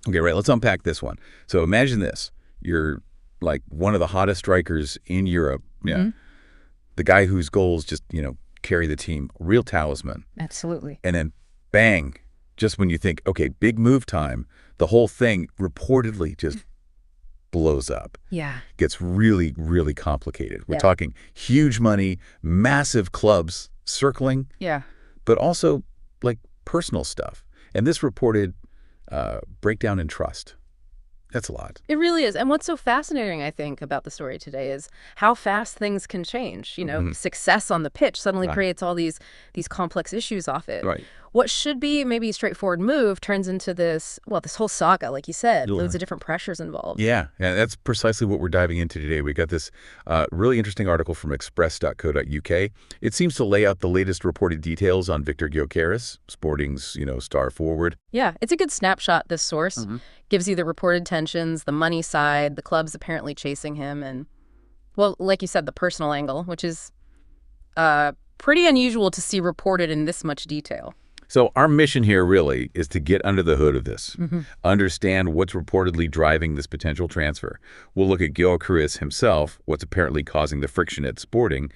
Okay, right. Let's unpack this one. So imagine this. You're like one of the hottest strikers in Europe. Yeah. The guy whose goals just, carry the team. Real talisman. Absolutely. And then bang, just when you think, okay, big move time, the whole thing reportedly just blows up. Yeah. Gets really, really complicated. We're talking huge money, massive clubs circling. Yeah. But also like personal stuff. And this reported breakdown in trust. That's a lot. It really is. And what's so fascinating, I think, about the story today is how fast things can change. Success on the pitch suddenly creates all these complex issues off it. Right. What should be maybe a straightforward move turns into this whole saga, like you said, loads of different pressures involved. Yeah, that's precisely what we're diving into today. We got this really interesting article from express.co.uk. It seems to lay out the latest reported details on Viktor Gyokeres, Sporting's, star forward. Yeah, it's a good snapshot, this source. Gives you the reported tensions, the money side, the clubs apparently chasing him, and, well, like you said, the personal angle, which is pretty unusual to see reported in this much detail. So our mission here really is to get under the hood of this, understand what's reportedly driving this potential transfer. We'll look at Gyokeres himself, what's apparently causing the friction at Sporting,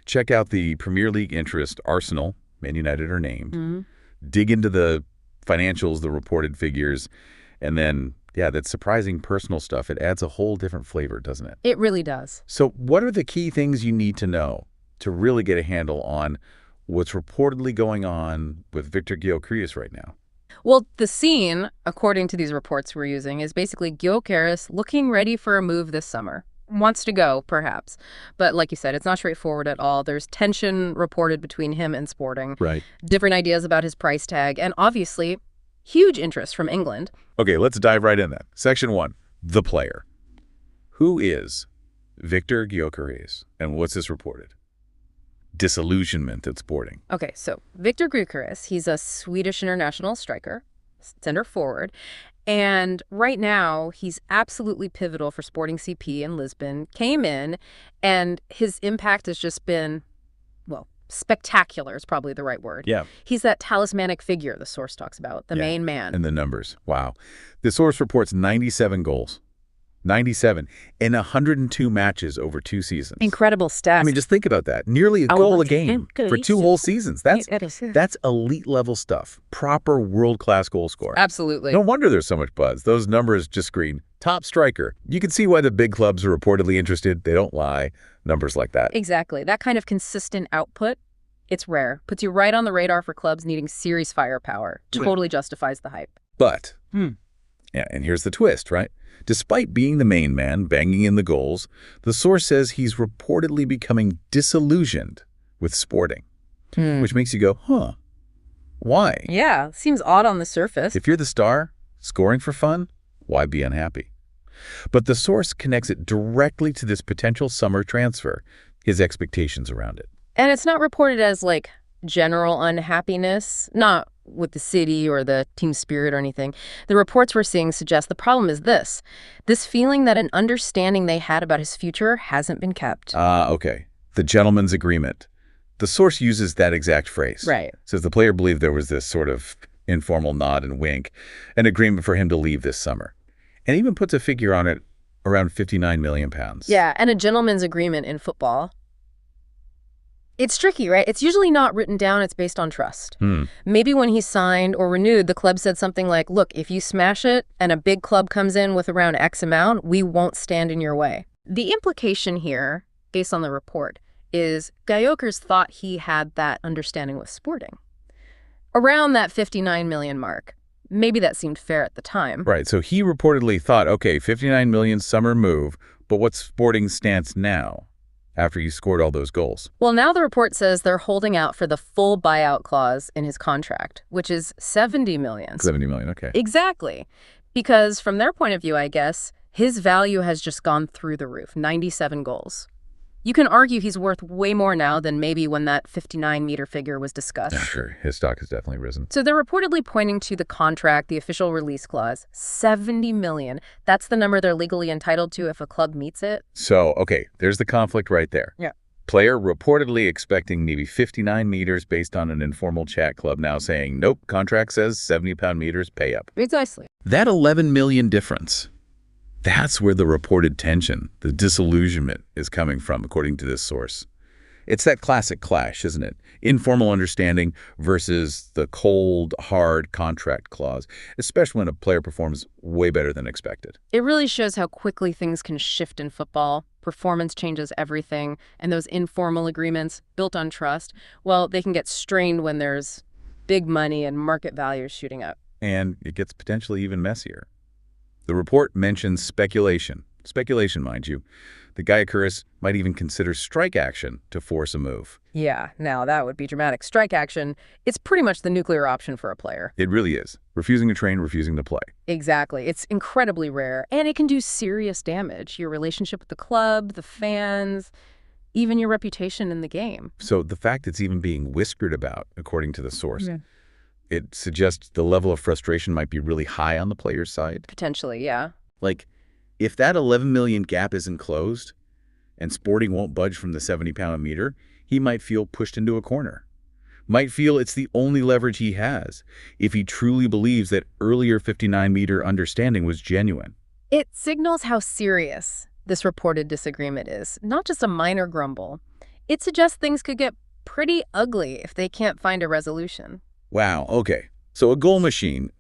check out the Premier League interest Arsenal, Man United are named, dig into the financials, the reported figures, and then, that surprising personal stuff. It adds a whole different flavor, doesn't it? It really does. So what are the key things you need to know to really get a handle on what's reportedly going on with Viktor Gyokeres right now? Well, the scene, according to these reports we're using, is basically Gyokeres looking ready for a move this summer. Wants to go, perhaps. But like you said, it's not straightforward at all. There's tension reported between him and Sporting. Right. Different ideas about his price tag, and obviously, huge interest from England. Okay, let's dive right in then. Section 1, the player. Who is Viktor Gyokeres, and what's this reported? Disillusionment at Sporting. Okay, so Viktor Gyokeres, he's a Swedish international striker, center forward, and right now he's absolutely pivotal for Sporting CP in Lisbon. Came in, and his impact has just been, spectacular is probably the right word. Yeah. He's that talismanic figure the source talks about, the main man. And the numbers. Wow. The source reports 97 goals. 97 in 102 matches over 2 seasons. Incredible stats. I mean, just think about that. Nearly a goal a game for 2 whole seasons. That's elite level stuff. Proper world-class goal scorer. Absolutely. No wonder there's so much buzz. Those numbers just scream top striker. You can see why the big clubs are reportedly interested. They don't lie. Numbers like that. Exactly. That kind of consistent output, it's rare. Puts you right on the radar for clubs needing serious firepower. Totally justifies the hype. But, and here's the twist, right? Despite being the main man, banging in the goals, the source says he's reportedly becoming disillusioned with Sporting, which makes you go, why? Yeah, seems odd on the surface. If you're the star, scoring for fun, why be unhappy? But the source connects it directly to this potential summer transfer, his expectations around it. And it's not reported as, general unhappiness, not with the city or the team spirit or anything. The reports we're seeing suggest the problem is this feeling that an understanding they had about his future hasn't been kept. Okay. The gentleman's agreement. The source uses that exact phrase. Right. Says the player believed there was this sort of informal nod and wink, an agreement for him to leave this summer. And even puts a figure on it around £59 million. Yeah, and a gentleman's agreement in football. It's tricky, right? It's usually not written down. It's based on trust. Maybe when he signed or renewed, the club said something like, look, if you smash it and a big club comes in with around X amount, we won't stand in your way. The implication here, based on the report, is Gyokeres thought he had that understanding with Sporting. Around that 59 million mark. Maybe that seemed fair at the time. Right. So he reportedly thought, okay, 59 million summer move, but what's Sporting's stance now? After he scored all those goals? Well, now the report says they're holding out for the full buyout clause in his contract, which is 70 million. 70 million, okay. Exactly. Because from their point of view, I guess, his value has just gone through the roof, 97 goals. You can argue he's worth way more now than maybe when that 59-meter figure was discussed. Yeah, sure. His stock has definitely risen. So they're reportedly pointing to the contract, the official release clause, 70 million. That's the number they're legally entitled to if a club meets it. So, okay, there's the conflict right there. Yeah. Player reportedly expecting maybe 59 meters based on an informal chat club now saying, nope, contract says 70-pound meters, pay up. Precisely. That 11 million difference, that's where the reported tension, the disillusionment is coming from, according to this source. It's that classic clash, isn't it? Informal understanding versus the cold, hard contract clause, especially when a player performs way better than expected. It really shows how quickly things can shift in football. Performance changes everything, and those informal agreements built on trust, well, they can get strained when there's big money and market values shooting up. And it gets potentially even messier. The report mentions speculation. Speculation, mind you. The Gyokeres might even consider strike action to force a move. Yeah, now that would be dramatic. Strike action, it's pretty much the nuclear option for a player. It really is. Refusing to train, refusing to play. Exactly. It's incredibly rare, and it can do serious damage. Your relationship with the club, the fans, even your reputation in the game. So the fact it's even being whispered about, according to the source, it suggests the level of frustration might be really high on the player's side. Potentially, yeah. Like, if that 11 million gap isn't closed and Sporting won't budge from the 70-pound meter, he might feel pushed into a corner. Might feel it's the only leverage he has if he truly believes that earlier 59-meter understanding was genuine. It signals how serious this reported disagreement is, not just a minor grumble. It suggests things could get pretty ugly if they can't find a resolution. Wow, okay. So a goal machine,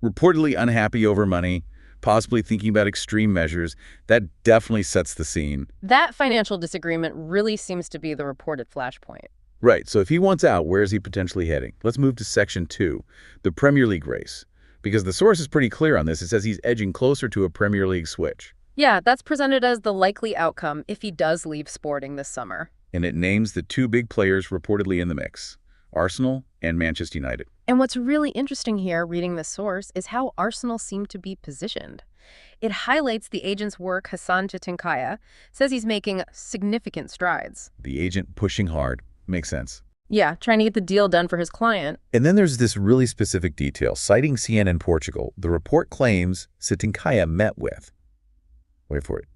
reportedly unhappy over money, possibly thinking about extreme measures, that definitely sets the scene. That financial disagreement really seems to be the reported flashpoint. Right, so if he wants out, where is he potentially heading? Let's move to Section 2, the Premier League race. Because the source is pretty clear on this. It says he's edging closer to a Premier League switch. Yeah, that's presented as the likely outcome if he does leave Sporting this summer. And it names the two big players reportedly in the mix, Arsenal and Manchester United. And what's really interesting here, reading the source, is how Arsenal seem to be positioned. It highlights the agent's work. Hassan Chetinkaya says he's making significant strides. The agent pushing hard. Makes sense. Yeah, trying to get the deal done for his client. And then there's this really specific detail. Citing CNN Portugal, the report claims Chetinkaya met with, wait for it,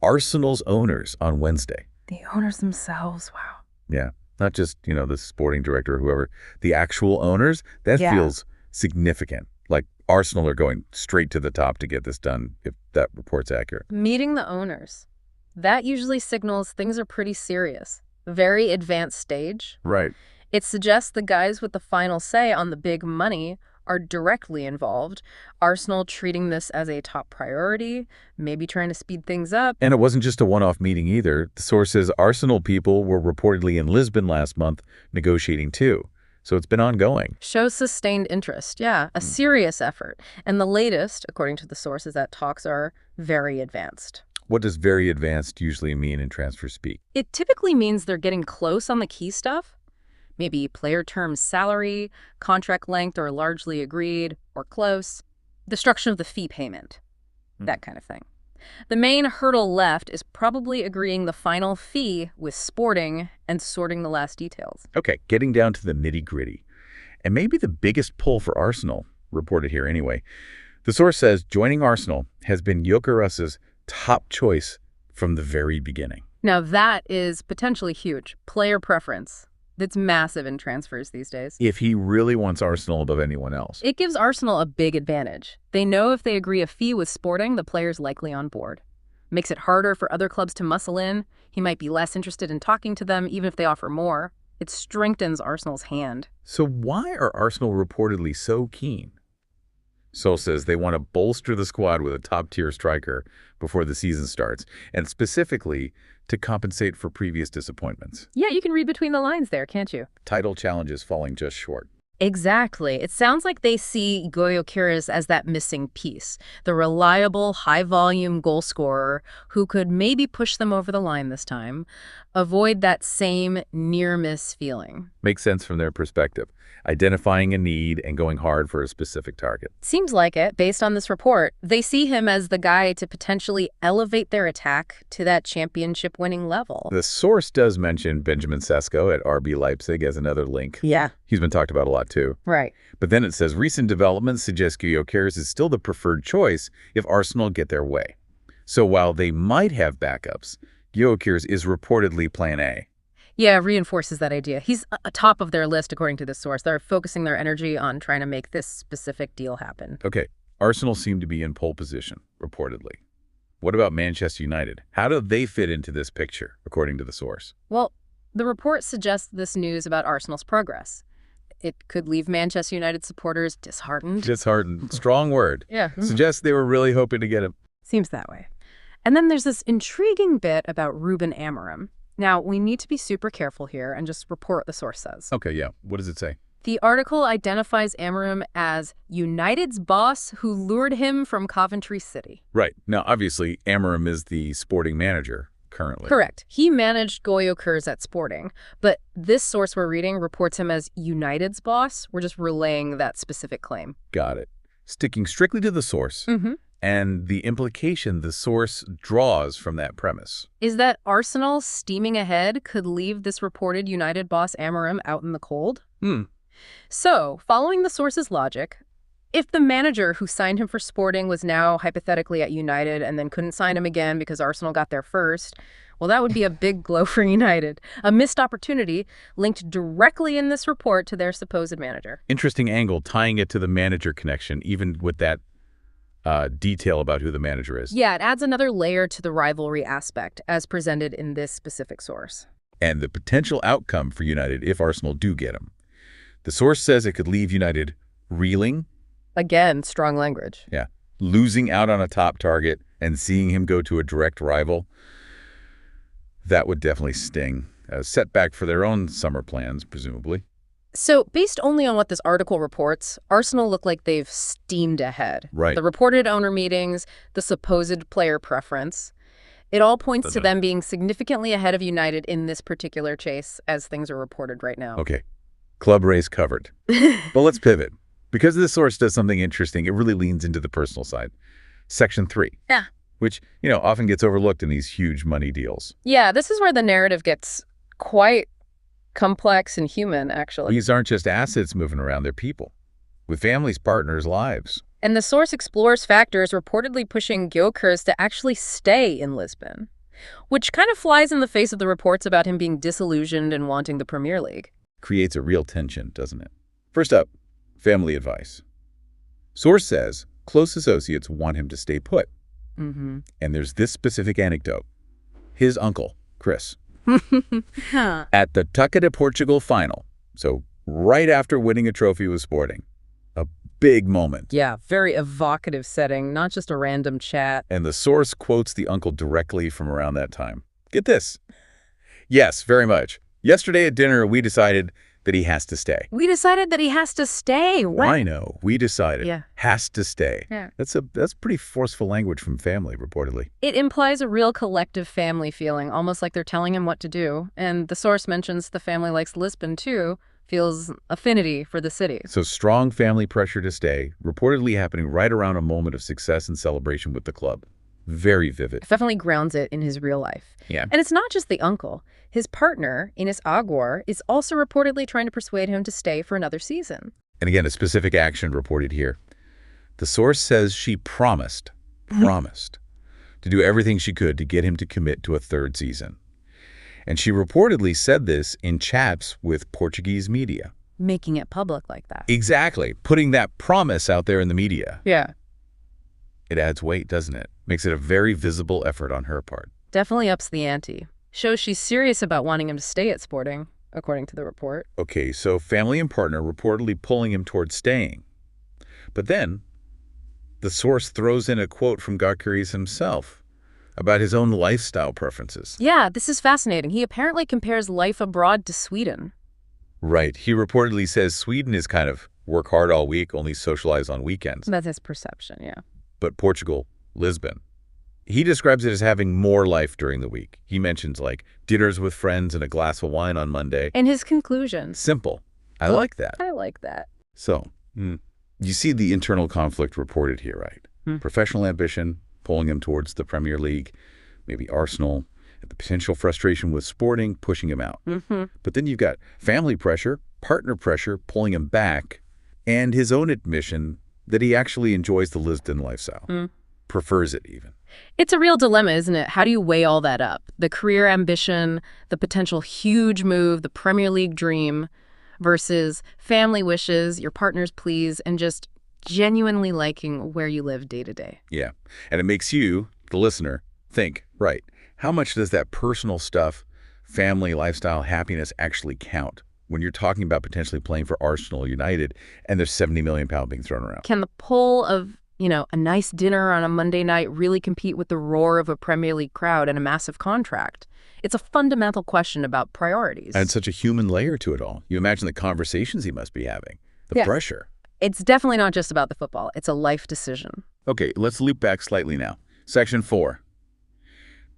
Arsenal's owners on Wednesday. The owners themselves, wow. Yeah, not just, the sporting director or whoever. The actual owners, that feels significant. Like Arsenal are going straight to the top to get this done, if that report's accurate. Meeting the owners. That usually signals things are pretty serious. Very advanced stage. Right. It suggests the guys with the final say on the big money are directly involved. Arsenal treating this as a top priority, maybe trying to speed things up. And it wasn't just a one-off meeting either. The source says Arsenal people were reportedly in Lisbon last month negotiating too. So it's been ongoing. Shows sustained interest, yeah, a serious effort. And the latest, according to the source, is that talks are very advanced. What does very advanced usually mean in transfer speak? It typically means they're getting close on the key stuff. Maybe player terms, salary, contract length are largely agreed or close. The structure of the fee payment, that kind of thing. The main hurdle left is probably agreeing the final fee with Sporting and sorting the last details. Okay, getting down to the nitty-gritty. And maybe the biggest pull for Arsenal, reported here anyway. The source says joining Arsenal has been Gyokeres' top choice from the very beginning. Now that is potentially huge. Player preference. That's massive in transfers these days. If he really wants Arsenal above anyone else. It gives Arsenal a big advantage. They know if they agree a fee with Sporting, the player's likely on board. Makes it harder for other clubs to muscle in. He might be less interested in talking to them, even if they offer more. It strengthens Arsenal's hand. So why are Arsenal reportedly so keen? Sol says they want to bolster the squad with a top-tier striker before the season starts, and specifically to compensate for previous disappointments. Yeah, you can read between the lines there, can't you? Title challenges falling just short. Exactly. It sounds like they see Gyokeres as that missing piece, the reliable, high-volume goal scorer who could maybe push them over the line this time, avoid that same near-miss feeling. Makes sense from their perspective, identifying a need and going hard for a specific target. Seems like it, based on this report. They see him as the guy to potentially elevate their attack to that championship-winning level. The source does mention Benjamin Sesko at RB Leipzig as another link. Yeah. He's been talked about a lot too. Right. But then it says recent developments suggest Gyokeres is still the preferred choice if Arsenal get their way. So while they might have backups, Gyokeres is reportedly plan A. Yeah, reinforces that idea. He's atop of their list, according to this source. They're focusing their energy on trying to make this specific deal happen. Okay, Arsenal seem to be in pole position, reportedly. What about Manchester United? How do they fit into this picture, according to the source? Well, the report suggests this news about Arsenal's progress. It could leave Manchester United supporters disheartened. Disheartened. Strong word. Yeah. Suggests they were really hoping to get him. Seems that way. And then there's this intriguing bit about Ruben Amorim. Now, we need to be super careful here and just report what the source says. Okay, yeah. What does it say? The article identifies Amorim as United's boss who lured him from Coventry City. Right. Now, obviously, Amorim is the sporting manager currently. Correct. He managed Gyokeres at Sporting, but this source we're reading reports him as United's boss. We're just relaying that specific claim. Got it. Sticking strictly to the source. And the implication the source draws from that premise is that Arsenal steaming ahead could leave this reported United boss Amorim out in the cold. So, following the source's logic, if the manager who signed him for Sporting was now hypothetically at United and then couldn't sign him again because Arsenal got there first, well, that would be a big blow for United. A missed opportunity linked directly in this report to their supposed manager. Interesting angle, tying it to the manager connection, even with that detail about who the manager is. Yeah, it adds another layer to the rivalry aspect, as presented in this specific source. And the potential outcome for United if Arsenal do get him. The source says it could leave United reeling. Again, strong language. Yeah. Losing out on a top target and seeing him go to a direct rival. That would definitely sting. A setback for their own summer plans, presumably. So, based only on what this article reports, Arsenal look like they've steamed ahead. Right. The reported owner meetings, the supposed player preference, it all points to them being significantly ahead of United in this particular chase as things are reported right now. Okay. Club race covered. But let's pivot. Because this source does something interesting, it really leans into the personal side. Section 3. Yeah. Which, often gets overlooked in these huge money deals. Yeah, this is where the narrative gets quite complex and human, actually. These aren't just assets moving around, they're people. With families, partners, lives. And the source explores factors reportedly pushing Gyokeres to actually stay in Lisbon, which kind of flies in the face of the reports about him being disillusioned and wanting the Premier League. Creates a real tension, doesn't it? First up, family advice. Source says close associates want him to stay put. And there's this specific anecdote. His uncle, Chris, at the Taça de Portugal final, so right after winning a trophy with Sporting, a big moment. Yeah, very evocative setting, not just a random chat. And the source quotes the uncle directly from around that time. Get this. Yes, very much. Yesterday at dinner, we decided that he has to stay. We decided that he has to stay. What? I know. We decided. Yeah. Has to stay. Yeah. That's pretty forceful language from family, reportedly. It implies a real collective family feeling, almost like they're telling him what to do. And the source mentions the family likes Lisbon, too, feels affinity for the city. So strong family pressure to stay, reportedly happening right around a moment of success and celebration with the club. Very vivid. It definitely grounds it in his real life. Yeah. And it's not just the uncle. His partner, Ines Aguar, is also reportedly trying to persuade him to stay for another season. And again, a specific action reported here. The source says she promised to do everything she could to get him to commit to a third season. And she reportedly said this in chats with Portuguese media. Making it public like that. Exactly. Putting that promise out there in the media. Yeah. It adds weight, doesn't it? Makes it a very visible effort on her part. Definitely ups the ante. Shows she's serious about wanting him to stay at Sporting, according to the report. Okay, so family and partner reportedly pulling him towards staying. But then, the source throws in a quote from Gyokeres himself about his own lifestyle preferences. Yeah, this is fascinating. He apparently compares life abroad to Sweden. Right. He reportedly says Sweden is kind of work hard all week, only socialize on weekends. That's his perception, yeah. But Portugal, Lisbon. He describes it as having more life during the week. He mentions like dinners with friends and a glass of wine on Monday. And his conclusions. Simple. I like that. I like that. So, you see the internal conflict reported here, right? Professional ambition, pulling him towards the Premier League, maybe Arsenal, the potential frustration with Sporting, pushing him out. But then you've got family pressure, partner pressure, pulling him back, and his own admission that he actually enjoys the Lisbon lifestyle. prefers it even. It's a real dilemma, isn't it? How do you weigh all that up? The career ambition, the potential huge move, the Premier League dream, versus family wishes, your partner's pleas, and just genuinely liking where you live day to day. Yeah. And it makes you, the listener, think, right, how much does that personal stuff, family, lifestyle, happiness actually count when you're talking about potentially playing for Arsenal or United and there's £70 million being thrown around? Can the pull of, a nice dinner on a Monday night really compete with the roar of a Premier League crowd and a massive contract? It's a fundamental question about priorities. And such a human layer to it all. You imagine the conversations he must be having, the pressure. It's definitely not just about the football. It's a life decision. Okay, let's loop back slightly now. Section 4.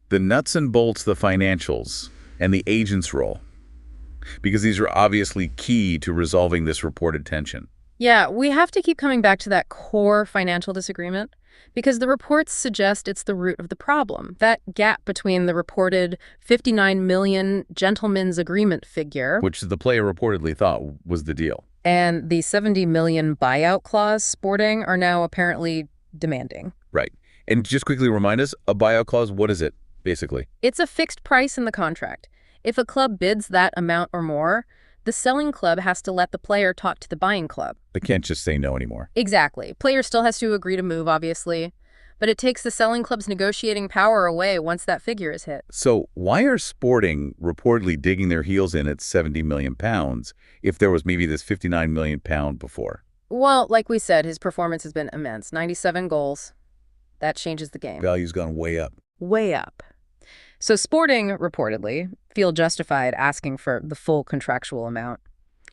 The nuts and bolts, the financials, and the agent's role. Because these are obviously key to resolving this reported tension. Yeah, we have to keep coming back to that core financial disagreement because the reports suggest it's the root of the problem. That gap between the reported 59 million gentleman's agreement figure, which the player reportedly thought was the deal, and the 70 million buyout clause Sporting are now apparently demanding. Right. And just quickly remind us, a buyout clause, what is it, basically? It's a fixed price in the contract. If a club bids that amount or more, the selling club has to let the player talk to the buying club. They can't just say no anymore. Exactly. Player still has to agree to move, obviously. But it takes the selling club's negotiating power away once that figure is hit. So why are Sporting reportedly digging their heels in at £70 million if there was maybe this £59 million before? Well, like we said, his performance has been immense. 97 goals. That changes the game. Value's gone way up. Way up. So Sporting, reportedly, feel justified asking for the full contractual amount.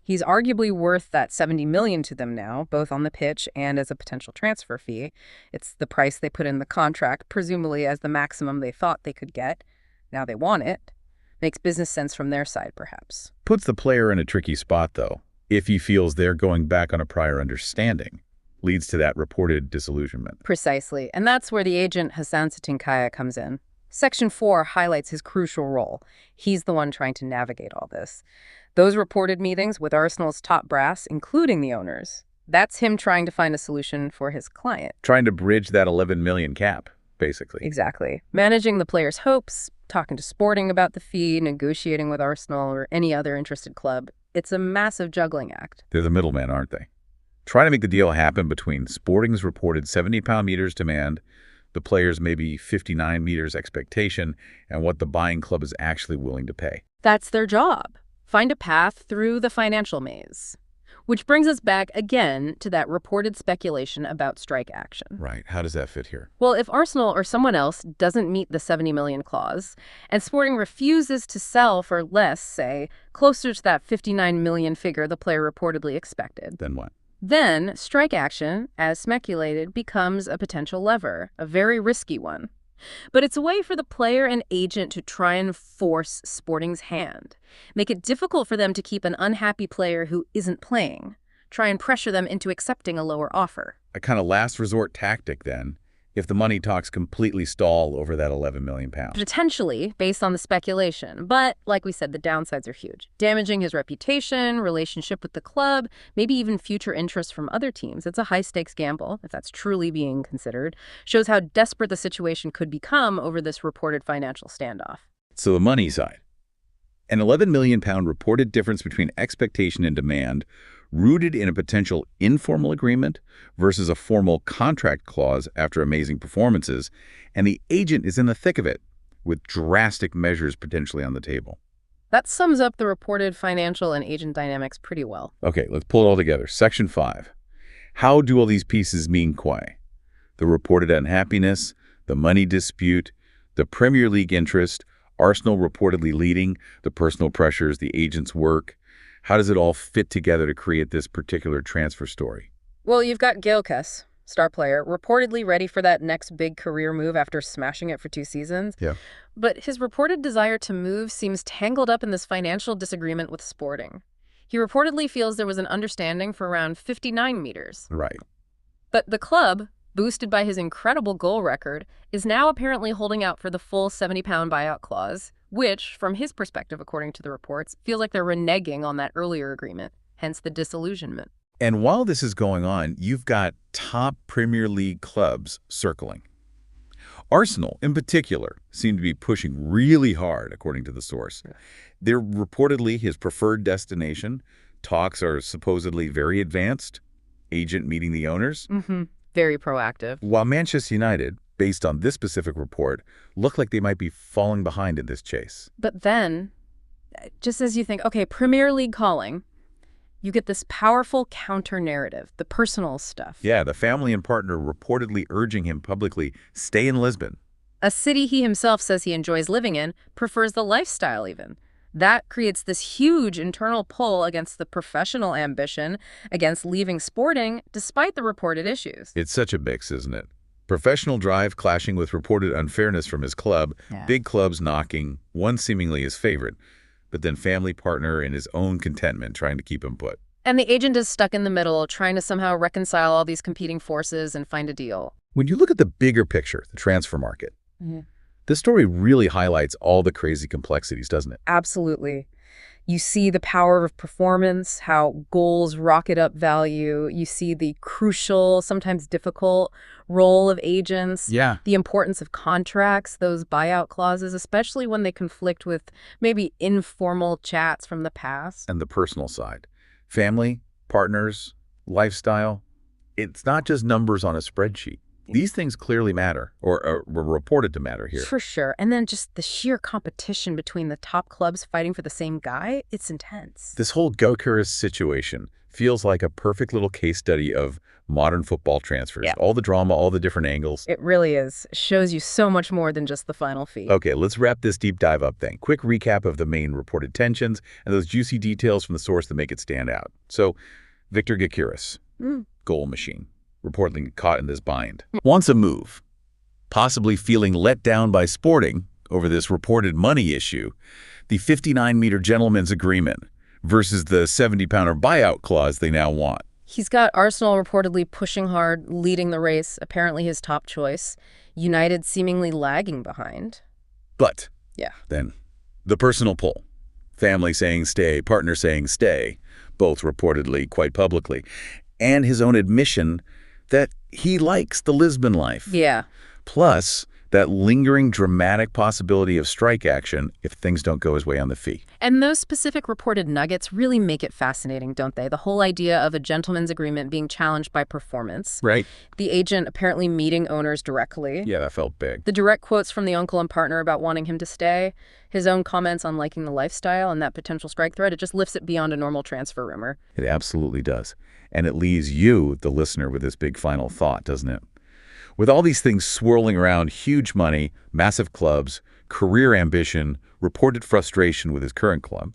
He's arguably worth that $70 million to them now, both on the pitch and as a potential transfer fee. It's the price they put in the contract, presumably as the maximum they thought they could get. Now they want it. Makes business sense from their side, perhaps. Puts the player in a tricky spot, though, if he feels they're going back on a prior understanding. Leads to that reported disillusionment. Precisely. And that's where the agent Hassan Satinkaya comes in. Section 4 highlights his crucial role. He's the one trying to navigate all this. Those reported meetings with Arsenal's top brass, including the owners, that's him trying to find a solution for his client. Trying to bridge that 11 million cap, basically. Exactly. Managing the players' hopes, talking to Sporting about the fee, negotiating with Arsenal or any other interested club. It's a massive juggling act. They're the middlemen, aren't they? Trying to make the deal happen between Sporting's reported 70-pound meters demand, the player's maybe 59 meters expectation, and what the buying club is actually willing to pay. That's their job. Find a path through the financial maze. Which brings us back again to that reported speculation about strike action. Right. How does that fit here? Well, if Arsenal or someone else doesn't meet the 70 million clause, and Sporting refuses to sell for less, say, closer to that 59 million figure the player reportedly expected. Then what? Then, strike action, as speculated, becomes a potential lever, a very risky one. But it's a way for the player and agent to try and force Sporting's hand, make it difficult for them to keep an unhappy player who isn't playing, try and pressure them into accepting a lower offer. A kind of last resort tactic, then, if the money talks completely stall over that 11 million pounds. Potentially, based on the speculation. But, like we said, the downsides are huge. Damaging his reputation, relationship with the club, maybe even future interest from other teams. It's a high-stakes gamble, if that's truly being considered. Shows how desperate the situation could become over this reported financial standoff. So the money side. An 11 million pound reported difference between expectation and demand, rooted in a potential informal agreement versus a formal contract clause after amazing performances, and the agent is in the thick of it, with drastic measures potentially on the table. That sums up the reported financial and agent dynamics pretty well. Okay, let's pull it all together. Section 5. How do all these pieces mean quay? The reported unhappiness, the money dispute, the Premier League interest, Arsenal reportedly leading, the personal pressures, the agent's work. How does it all fit together to create this particular transfer story? Well, you've got Gyokeres, star player, reportedly ready for that next big career move after smashing it for 2 seasons. Yeah. But his reported desire to move seems tangled up in this financial disagreement with Sporting. He reportedly feels there was an understanding for around 59 meters. Right. But the club, boosted by his incredible goal record, is now apparently holding out for the full 70-pound buyout clause, which, from his perspective, according to the reports, feels like they're reneging on that earlier agreement, hence the disillusionment. And while this is going on, you've got top Premier League clubs circling. Arsenal, in particular, seem to be pushing really hard, according to the source. Yeah. They're reportedly his preferred destination. Talks are supposedly very advanced. Agent meeting the owners. Very proactive. While Manchester United, based on this specific report, look like they might be falling behind in this chase. But then, just as you think, okay, Premier League calling, you get this powerful counter-narrative, the personal stuff. Yeah, the family and partner reportedly urging him publicly, stay in Lisbon. A city he himself says he enjoys living in, prefers the lifestyle even. That creates this huge internal pull against the professional ambition, against leaving sporting, despite the reported issues. It's such a mix, isn't it? Professional drive clashing with reported unfairness from his club, big clubs knocking, one seemingly his favorite, but then family partner and his own contentment trying to keep him put. And the agent is stuck in the middle, trying to somehow reconcile all these competing forces and find a deal. When you look at the bigger picture, the transfer market, this story really highlights all the crazy complexities, doesn't it? Absolutely. You see the power of performance, how goals rocket up value. You see the crucial, sometimes difficult role of agents. Yeah. The importance of contracts, those buyout clauses, especially when they conflict with maybe informal chats from the past. And the personal side. Family, partners, lifestyle. It's not just numbers on a spreadsheet. These things clearly matter, or were reported to matter here. For sure. And then just the sheer competition between the top clubs fighting for the same guy, it's intense. This whole Gyokeres situation feels like a perfect little case study of modern football transfers. Yeah. All the drama, all the different angles. It really is. It shows you so much more than just the final fee. Okay, let's wrap this deep dive up then. Quick recap of the main reported tensions and those juicy details from the source that make it stand out. So, Viktor Gyokeres, goal machine, reportedly caught in this bind, wants a move, possibly feeling let down by Sporting over this reported money issue, the 59-meter gentleman's agreement versus the 70-pounder buyout clause they now want. He's got Arsenal reportedly pushing hard, leading the race, apparently his top choice. United seemingly lagging behind. But Yeah. then the personal pull, family saying stay, partner saying stay, both reportedly quite publicly, and his own admission that he likes the Lisbon life. Yeah. Plus, that lingering dramatic possibility of strike action if things don't go his way on the fee. And those specific reported nuggets really make it fascinating, don't they? The whole idea of a gentleman's agreement being challenged by performance. Right. The agent apparently meeting owners directly. Yeah, that felt big. The direct quotes from the uncle and partner about wanting him to stay. His own comments on liking the lifestyle and that potential strike threat. It just lifts it beyond a normal transfer rumor. It absolutely does. And it leaves you, the listener, with this big final thought, doesn't it? With all these things swirling around, huge money, massive clubs, career ambition, reported frustration with his current club,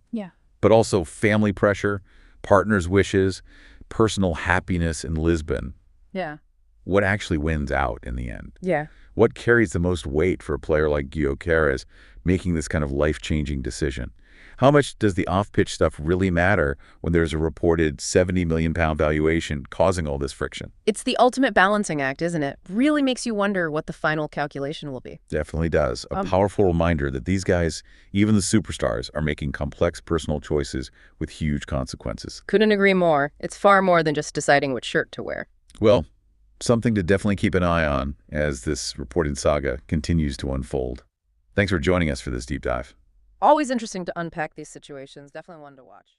but also family pressure, partners' wishes, personal happiness in Lisbon. Yeah. What actually wins out in the end? Yeah. What carries the most weight for a player like Gyokeres making this kind of life-changing decision? How much does the off-pitch stuff really matter when there's a reported £70 million valuation causing all this friction? It's the ultimate balancing act, isn't it? Really makes you wonder what the final calculation will be. Definitely does. A powerful reminder that these guys, even the superstars, are making complex personal choices with huge consequences. Couldn't agree more. It's far more than just deciding which shirt to wear. Well, something to definitely keep an eye on as this reported saga continues to unfold. Thanks for joining us for this deep dive. Always interesting to unpack these situations. Definitely one to watch.